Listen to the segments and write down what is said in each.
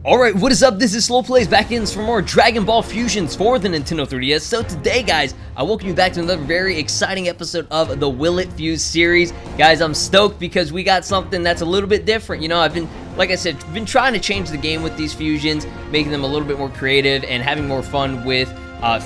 Alright, what is up? This is Slow Plays back in for more Dragon Ball Fusions for the Nintendo 3DS. So today, guys, I welcome you back to another very exciting episode of the Will It Fuse series. Guys, I'm stoked because we got something that's a little bit different. You know, I've been, like I said, been trying to change the game with these fusions, making them a little bit more creative and having more fun with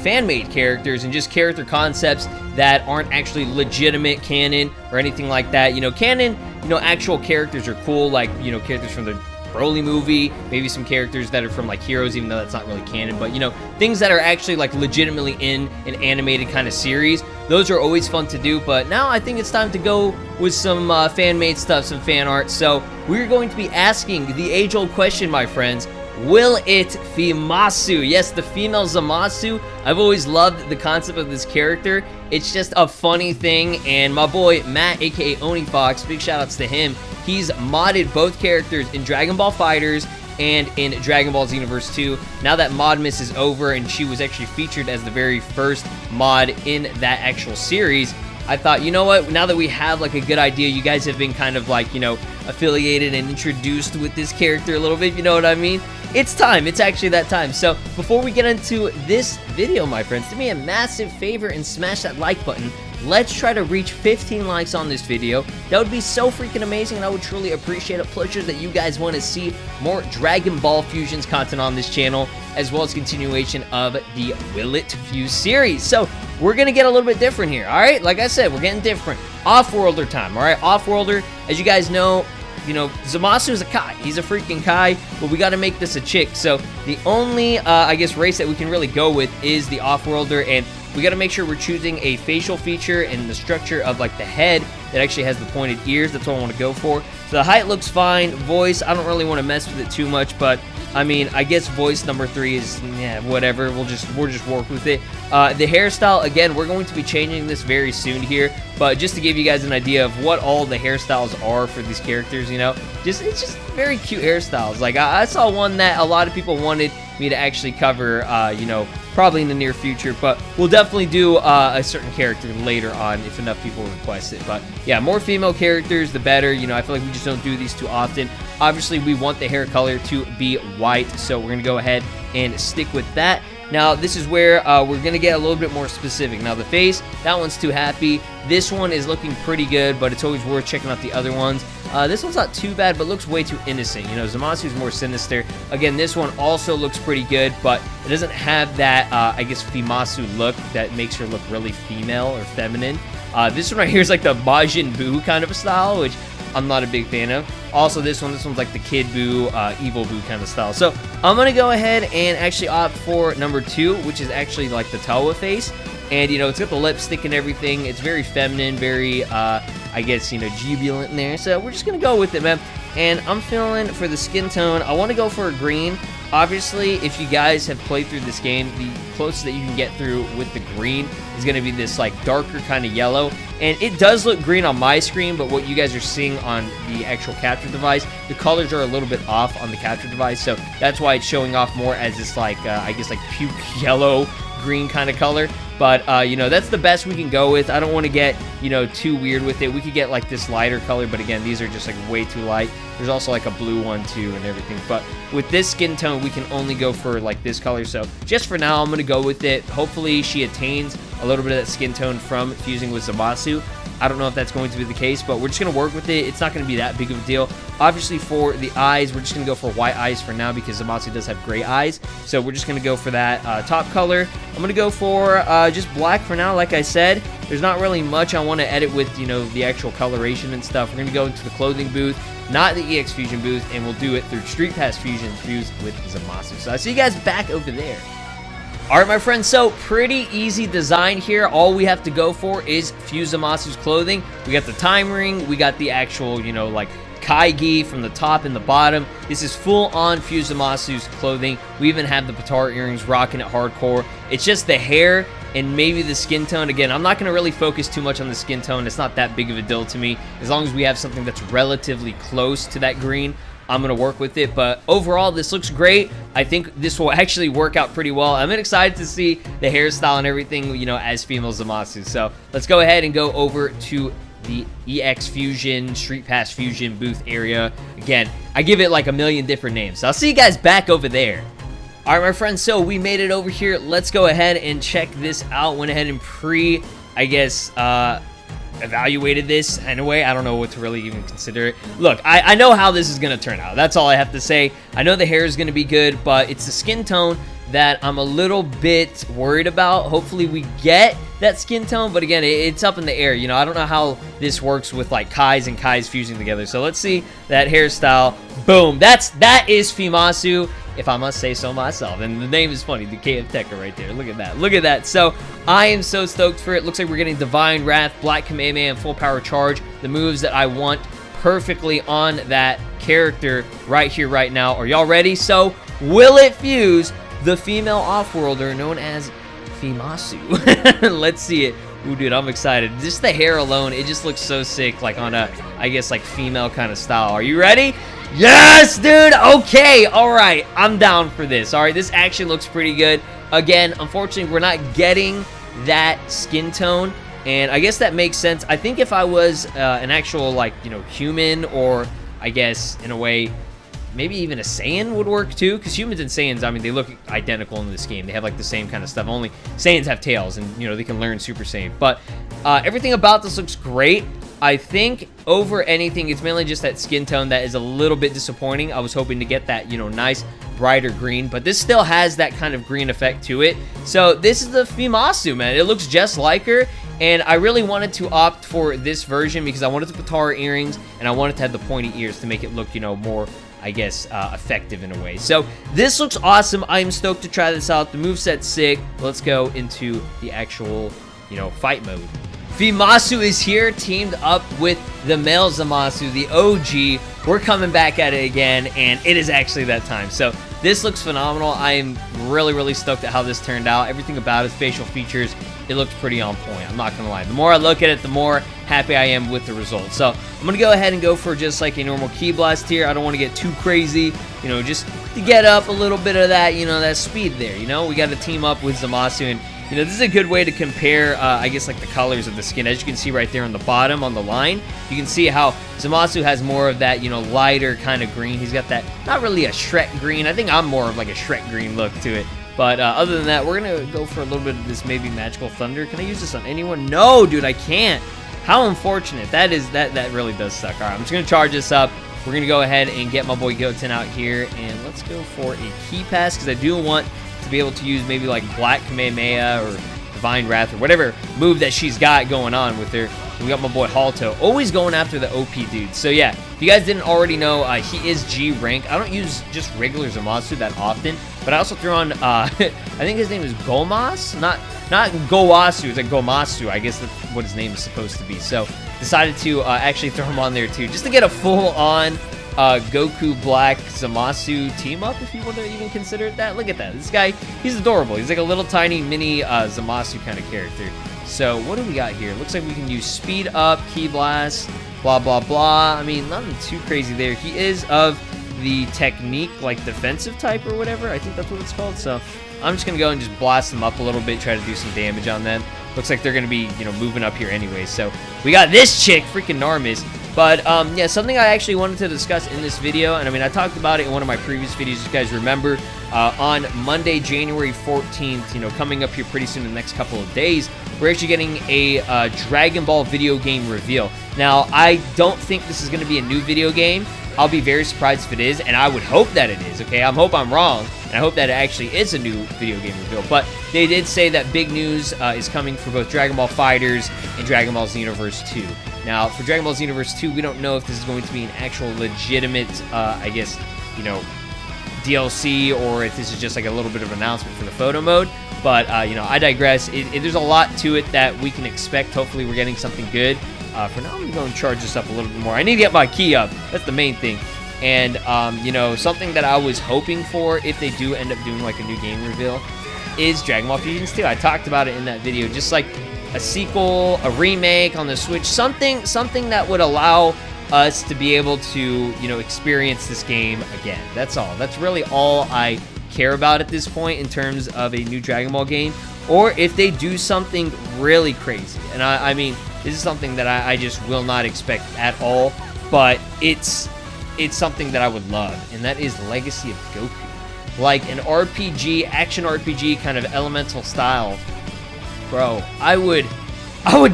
fan-made characters and just character concepts that aren't actually legitimate canon or anything like that. You know, canon, you know, actual characters are cool, like, you know, characters from the Broly movie, maybe some characters that are from like Heroes, even though that's not really canon, but you know, things that are actually like legitimately in an animated kind of series, those are always fun to do. But now I think it's time to go with some fan-made stuff, some fan art. So we're going to be asking the age-old question, my friends: will it Femasu? Yes, the female Zamasu. I've always loved the concept of this character. It's just a funny thing, and my boy Matt, aka Oni Fox, big shout outs to him. He's modded both characters in Dragon Ball FighterZ and in Dragon Ball Xenoverse 2. Now that Modmas is over and she was actually featured as the very first mod in that actual series, I thought, you know what, now that we have like a good idea, you guys have been kind of like, you know, affiliated and introduced with this character a little bit, you know what I mean? It's time. It's actually that time. So before we get into this video, my friends, do me a massive favor and smash that like button. Let's try to reach 15 likes on this video. That would be so freaking amazing, and I would truly appreciate it. Plus, that you guys want to see more Dragon Ball Fusions content on this channel, as well as continuation of the Will It Fuse series. So we're going to get a little bit different here, all right? Like I said, we're getting different. Offworlder time, all right? Offworlder, as you guys know, Zamasu is a Kai. He's a freaking Kai, but we got to make this a chick. So the only, I guess, race that we can really go with is the Offworlder, and we got to make sure we're choosing a facial feature and the structure of like the head that actually has the pointed ears. That's what I want to go for. So the height looks fine. Voice, I don't really want to mess with it too much, but I mean, I guess voice number 3 is, yeah, whatever. We'll just work with it. The hairstyle, again, we're going to be changing this very soon here, but just to give you guys an idea of what all the hairstyles are for these characters, you know, it's just very cute hairstyles. Like I saw one that a lot of people wanted me to actually cover, you know, probably in the near future, but we'll definitely do a certain character later on if enough people request it. But yeah, more female characters, the better. You know, I feel like we just don't do these too often. Obviously, we want the hair color to be white, so we're going to go ahead and stick with that. Now, this is where we're going to get a little bit more specific. Now, the face, that one's too happy. This one is looking pretty good, but it's always worth checking out the other ones. This one's not too bad, but looks way too innocent. You know, Zamasu's more sinister. Again, this one also looks pretty good, but it doesn't have that, I guess, Femasu look that makes her look really female or feminine. This one right here is like the Majin Buu kind of a style, which I'm not a big fan of. Also, this one's like the Kid Buu, Evil Buu kind of style. So I'm going to go ahead and actually opt for number 2, which is actually like the Tawa face. And, you know, it's got the lipstick and everything. It's very feminine, very, I guess, you know, jubilant in there. So we're just going to go with it, man. And I'm feeling for the skin tone, I want to go for a green. Obviously, if you guys have played through this game, the closest that you can get through with the green is going to be this, like, darker kind of yellow. And it does look green on my screen, but what you guys are seeing on the actual capture device, the colors are a little bit off on the capture device. So that's why it's showing off more as this, like, I guess, like, puke yellow green kind of color. But, you know, that's the best we can go with. I don't want to get, you know, too weird with it. We could get, like, this lighter color, but again, these are just, like, way too light. There's also, like, a blue one, too, and everything. But with this skin tone, we can only go for, like, this color. So just for now, I'm going to go with it. Hopefully, she attains a little bit of that skin tone from fusing with Zamasu. I don't know if that's going to be the case, but we're just going to work with it. It's not going to be that big of a deal. Obviously, for the eyes, we're just going to go for white eyes for now because Zamasu does have gray eyes. So we're just going to go for that top color. I'm going to go for just black for now. Like I said, there's not really much I want to edit with, you know, the actual coloration and stuff. We're going to go into the clothing booth, not the EX Fusion booth, and we'll do it through Street Pass Fusion fused with Zamasu. So I'll see you guys back over there. Alright, my friends, so pretty easy design here. All we have to go for is fuse Zamasu's clothing. We got the time ring, we got the actual, you know, like Kaigi from the top and the bottom. This is full-on fuse Zamasu's clothing. We even have the Patara earrings rocking it hardcore. It's just the hair and maybe the skin tone. Again, I'm not going to really focus too much on the skin tone. It's not that big of a deal to me. As long as we have something that's relatively close to that green, I'm going to work with it. But overall, this looks great. I think this will actually work out pretty well. I'm excited to see the hairstyle and everything, you know, as female Zamasu. So let's go ahead and go over to the EX Fusion, Street Pass Fusion booth area. Again, I give it like a million different names. So I'll see you guys back over there. All right, my friends, so we made it over here. Let's go ahead and check this out. Went ahead and evaluated this in a way. I don't know what to really even consider it. Look, I know how this is going to turn out. That's all I have to say. I know the hair is going to be good, but it's the skin tone that I'm a little bit worried about. Hopefully we get that skin tone, but again, it's up in the air. You know, I don't know how this works with like Kai's and Kai's fusing together. So let's see that hairstyle. Boom. That is Femasu, if I must say so myself. And the name is funny, the KF Tekka right there. Look at that. Look at that. So I am so stoked for it. Looks like we're getting Divine Wrath, Black Kamehameha, and Full Power Charge. The moves that I want perfectly on that character right here, right now. Are y'all ready? So will it fuse the female Offworlder known as Femasu? Let's see it. Ooh, dude, I'm excited. Just the hair alone, it just looks so sick, like on a, I guess, like female kind of style. Are you ready? Yes, dude. Okay. All right. I'm down for this. All right. This actually looks pretty good. Again, unfortunately, we're not getting that skin tone, and I guess that makes sense. I think if I was an actual, like, you know, human, or I guess in a way maybe even a Saiyan would work too, because humans and Saiyans, I mean, they look identical in this game. They have like the same kind of stuff, only Saiyans have tails, and you know, they can learn Super Saiyan. But everything about this looks great. I think over anything, it's mainly just that skin tone that is a little bit disappointing. I was hoping to get that, you know, nice brighter green, but this still has that kind of green effect to it. So this is the Femasu, man. It looks just like her, and I really wanted to opt for this version because I wanted to put Tara earrings, and I wanted to have the pointy ears to make it look, you know, more, I guess, effective in a way. So this looks awesome. I'm stoked to try this out. The moveset's sick. Let's go into the actual, you know, fight mode. Femasu is here, teamed up with the male Zamasu, the OG. We're coming back at it again, and it is actually that time. So this looks phenomenal. I am really, really stoked at how this turned out. Everything about his facial features, it looked pretty on point. I'm not going to lie. The more I look at it, the more happy I am with the result. So I'm going to go ahead and go for just like a normal Ki Blast here. I don't want to get too crazy, you know, just to get up a little bit of that, you know, that speed there. You know, we got to team up with Zamasu, and you know, this is a good way to compare, I guess, like the colors of the skin. As you can see right there on the bottom, on the line, you can see how Zamasu has more of that, you know, lighter kind of green. He's got that, not really a Shrek green. I think I'm more of like a Shrek green look to it. But other than that, we're going to go for a little bit of this maybe Magical Thunder. Can I use this on anyone? No, dude, I can't. How unfortunate. That really does suck. All right, I'm just going to charge this up. We're going to go ahead and get my boy Goten out here. And let's go for a Ki Pass, because I do want to be able to use maybe like Black Kamehameha or Divine Wrath or whatever move that she's got going on with her. We got my boy Halto, always going after the OP dudes. So yeah, if you guys didn't already know, he is G rank. I don't use just regular Zamasu that often, but I also threw on, I think his name is Gomas, not Gowasu, it's like Gomasu. I guess that's what his name is supposed to be. So decided to actually throw him on there too, just to get a full-on Goku Black Zamasu team up, if you want to even consider it that. Look at that. This guy, he's adorable. He's like a little tiny mini Zamasu kind of character. So what do we got here? Looks like we can use speed up, Ki Blast, blah, blah, blah. I mean, nothing too crazy there. He is of the technique, like defensive type or whatever. I think that's what it's called. So I'm just going to go and just blast them up a little bit, try to do some damage on them. Looks like they're going to be, you know, moving up here anyway. So we got this chick, freaking Narmis. But, yeah, something I actually wanted to discuss in this video, and I mean, I talked about it in one of my previous videos, you guys remember, on Monday, January 14th, you know, coming up here pretty soon in the next couple of days, we're actually getting a Dragon Ball video game reveal. Now, I don't think this is going to be a new video game. I'll be very surprised if it is, and I would hope that it is, okay? I hope I'm wrong, and I hope that it actually is a new video game reveal. But they did say that big news is coming for both Dragon Ball FighterZ and Dragon Ball Xenoverse 2. Now, for Dragon Ball Xenoverse 2, we don't know if this is going to be an actual legitimate, I guess, you know, DLC, or if this is just like a little bit of an announcement for the photo mode. But, you know, I digress. There's a lot to it that we can expect. Hopefully, we're getting something good. For now, I'm going to charge this up a little bit more. I need to get my Ki up. That's the main thing. And, you know, something that I was hoping for, if they do end up doing like a new game reveal, is Dragon Ball Fusions 2. I talked about it in that video. Just like a sequel, a remake on the Switch, something that would allow us to be able to, you know, experience this game again. That's all. That's really all I care about at this point in terms of a new Dragon Ball game, or if they do something really crazy. And I mean, this is something that I just will not expect at all, but it's it's something that I would love, and that is Legacy of Goku. Like an RPG, action RPG kind of elemental style. Bro, I would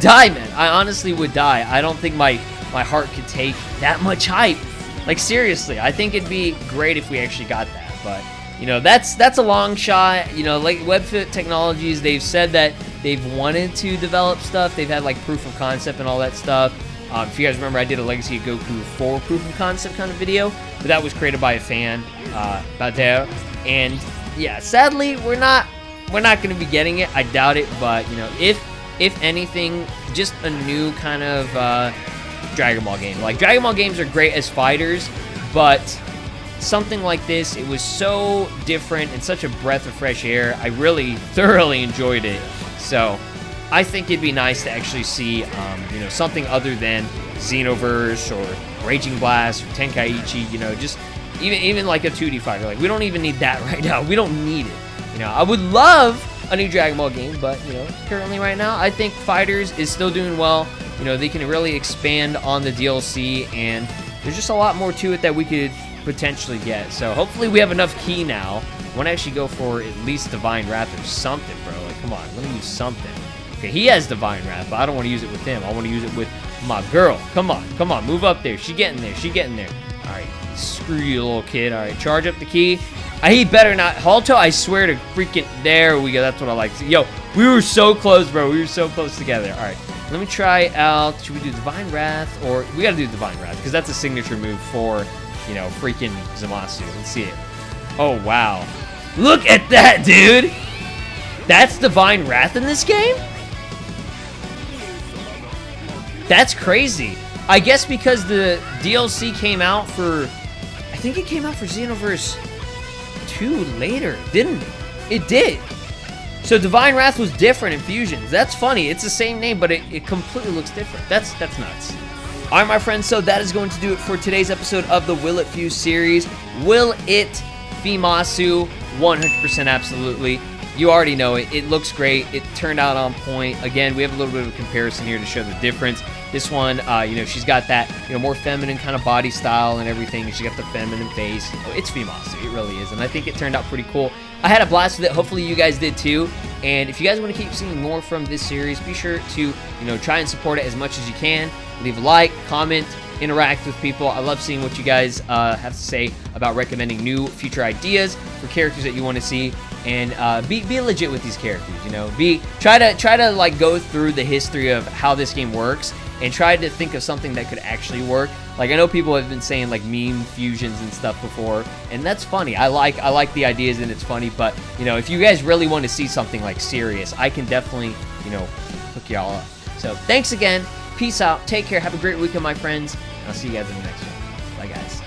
die, man. I honestly would die. I don't think my heart could take that much hype. Like, seriously, I think it'd be great if we actually got that. But, you know, that's a long shot. You know, like WebFit Technologies, they've said that they've wanted to develop stuff. They've had, like, proof of concept and all that stuff. If you guys remember, I did a Legacy of Goku 4 proof of concept kind of video. But that was created by a fan, Bader. And, yeah, sadly, we're not going to be getting it. I doubt it. But, you know, if anything, just a new kind of Dragon Ball game. Like, Dragon Ball games are great as fighters, but something like this, it was so different and such a breath of fresh air. I really thoroughly enjoyed it. So I think it'd be nice to actually see, you know, something other than Xenoverse or Raging Blast or Tenkaichi, you know, just even like a 2D fighter. Like, we don't even need that right now. We don't need it. You know, I would love a new Dragon Ball game, but, you know, currently right now, I think Fighters is still doing well. You know, they can really expand on the DLC, and there's just a lot more to it that we could potentially get. So hopefully we have enough key now. I want to actually go for at least Divine Wrath or something, bro. Like, come on, let me use something. Okay, he has Divine Wrath, but I don't want to use it with him. I want to use it with my girl. Come on, move up there. She getting there. All right, screw you, little kid. All right, charge up the key. He better not. Halto, I swear to freaking... There we go. That's what I like. Yo, we were so close, bro. We were so close together. All right, let me try out... Should we do Divine Wrath? Or we got to do Divine Wrath, because that's a signature move for, you know, freaking Zamasu. Let's see it. Oh, wow. Look at that, dude. That's Divine Wrath in this game? That's crazy. I guess because the DLC came out for... I think it came out for Xenoverse 2 later, didn't it? It did. So Divine Wrath was different in Fusions. That's funny. It's the same name, but it completely looks different. That's nuts. All right, my friends, so that is going to do it for today's episode of the Will It Fuse series. Will It Femasu? 100% absolutely. You already know it. It looks great. It turned out on point. Again, we have a little bit of a comparison here to show the difference. This one, you know, she's got that, you know, more feminine kind of body style and everything. She's got the feminine face. It's Femasu. It really is. And I think it turned out pretty cool. I had a blast with it. Hopefully you guys did too. And if you guys want to keep seeing more from this series, be sure to, you know, try and support it as much as you can. Leave a like, comment, interact with people. I love seeing what you guys have to say about recommending new future ideas for characters that you want to see. And be legit with these characters, you know. Try to like go through the history of how this game works and try to think of something that could actually work. Like, I know people have been saying like meme fusions and stuff before, and that's funny. I like the ideas and it's funny, but you know, if you guys really want to see something like serious, I can definitely, you know, hook y'all up. So thanks again. Peace out. Take care. Have a great weekend, my friends. And I'll see you guys in the next one. Bye, guys.